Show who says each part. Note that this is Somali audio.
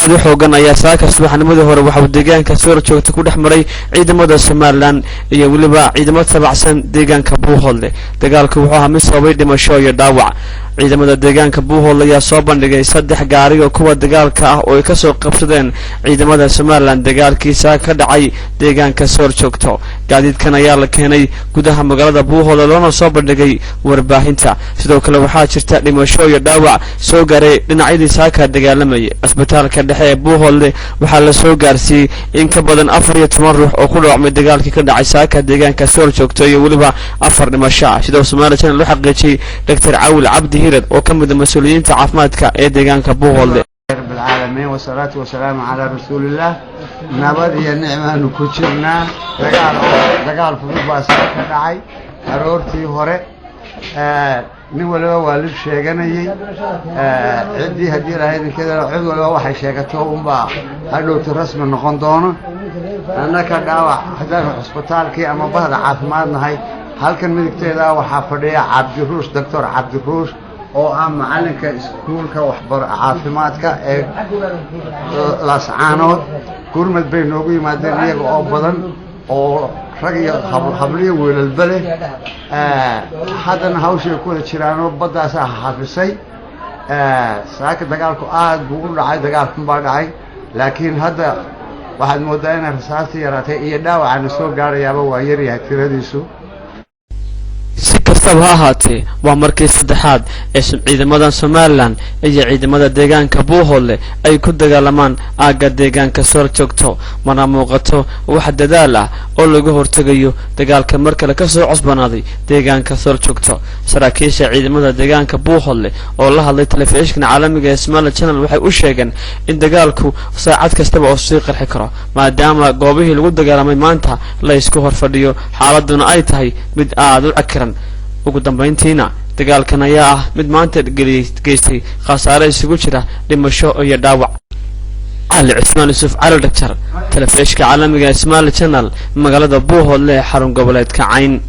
Speaker 1: xoogan ayaa saaka subaxnimadii hore waxa uu deegaanka soo joogta ku dhaxmaray ciidamada Soomaaliland iyo waliba ciidamada tabacsan deegaanka Buuhoodle dagaalku wuxuu ahaa mid sababay dhimasho iyo dhaawac ciidamada deegaanka Buuhoodle ayaa soo bandhigay 3 gaari oo kuwa dagaalka ah oo ay ka soo qabsadeen ciidamada Soomaaliland dagaalkiisa ka dhacay deegaanka soo joogto gaadiidkan ayaa la keenay gudaha magaalada Buuhoodle loona soo bandhigay warbaahinta sidoo kale waxaa jirta dhimasho iyo dhaawac soo gaaray dhinacyadii saaka dagaalamay asbitaalka dhexe Buuhoodle waxaa la soo gaarsiiyay in ka badan 14 ruux oo ku dhaawacmay dagaalkii ka dhacay saaka deegaanka soo joogto iyo waliba 4 dhimasho sidoo Soomaaliland loo xaqiijiyay Dr. Caawil Cabdi Hiirad oo ka mid ah mas'uuliyiinta caafimaadka ee deegaanka Buuhoodle
Speaker 2: رب العالمين والصلاة والسلام على رسول الله نبضي النعمة نكوشرنا دقال فضل باساك دعي أرورتي هوري نولا والد شيغاني عدي هدي لهيدن كذا عد ولا waxay sheegato umba hadhowta rasmi noqon doono anaka dhaawac hadan hospitaalkii ama bahda caafimaadnahay halkan midigteeda waxa fadhiya Cabdiruus Dr. Cabdiruus oo ah macalinka iskuulka waxbar caafimaadka ee Laascaanood gurmad bay noogu yimaadeen iyaga oo badan oo rag iyo habliyo weelal bale haddana hawshay ku jiraan oo baddaas xafisay saaka dagaalku aad buu u dhacay dagaalkan baa dhacay laakiin hadda waxaad moodaa in rasaastii yaraatay iyo dhaawacana soo gaarayaaba waa yar yahay tiradiisu
Speaker 1: kastaba ahaatee waa markii saddexaad ee ciidamada Soomaaliland iyo ciidamada deegaanka Buuhoodle ay ku dagaalamaan aaga deegaanka soo joogto mana muuqato wax dadaal ah oo lagu hortagayo dagaalka markale ka soo cusbanaaday deegaanka soo joogto saraakiisha ciidamada deegaanka Buuhoodle oo la hadlay telefishinka caalamiga ee Somali Channel waxay u sheegeen in dagaalku saacad kastaba oo sii qarxi karo maadaama goobihii lagu dagaalamay maanta la isku horfadhiyo xaaladuna ay tahay mid aad u cakiran ugu dambeyntiina dagaalkan ayaa ah mid maanta geystay khasaare isugu jira dhimasho iyo dhaawac Ali Cusmaan Yusuf Cali Dhaktar telefishinka caalamiga ee Somali Channel magaalada Buuhoodle xarun goboleedka Cayn